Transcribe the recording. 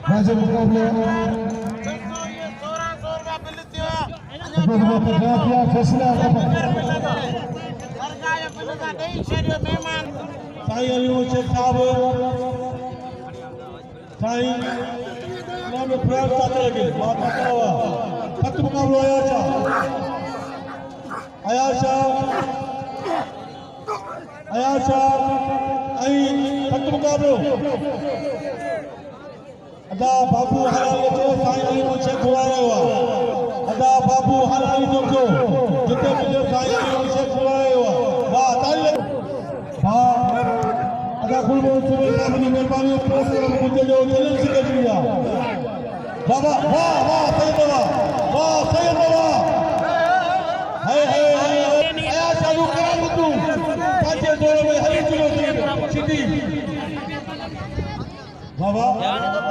Masih muqabla फैसला साईं अली शेख साहब साईं नाम प्रयास चाहते लगे बात करता हुआ खत्म मुकाबला अयाज शाह खत्म मुकाबलो अदा बाबू हलाली साईं अली शेख घुराया हुआ अदा बाबू हलाली जो जिते मिलियो साईं अली शेख घुराया हुआ वाह ताली वाह अदा गुलबोल सुबह साहब की मेहरबानी प्रोग्राम मुझे जो चैलेंज कर दिया बाबा वाह वाह सही बाबा वाह सही बाबा है आया चालू करा तू पांचे जोड़ों में हरी चलो सीधी बाबा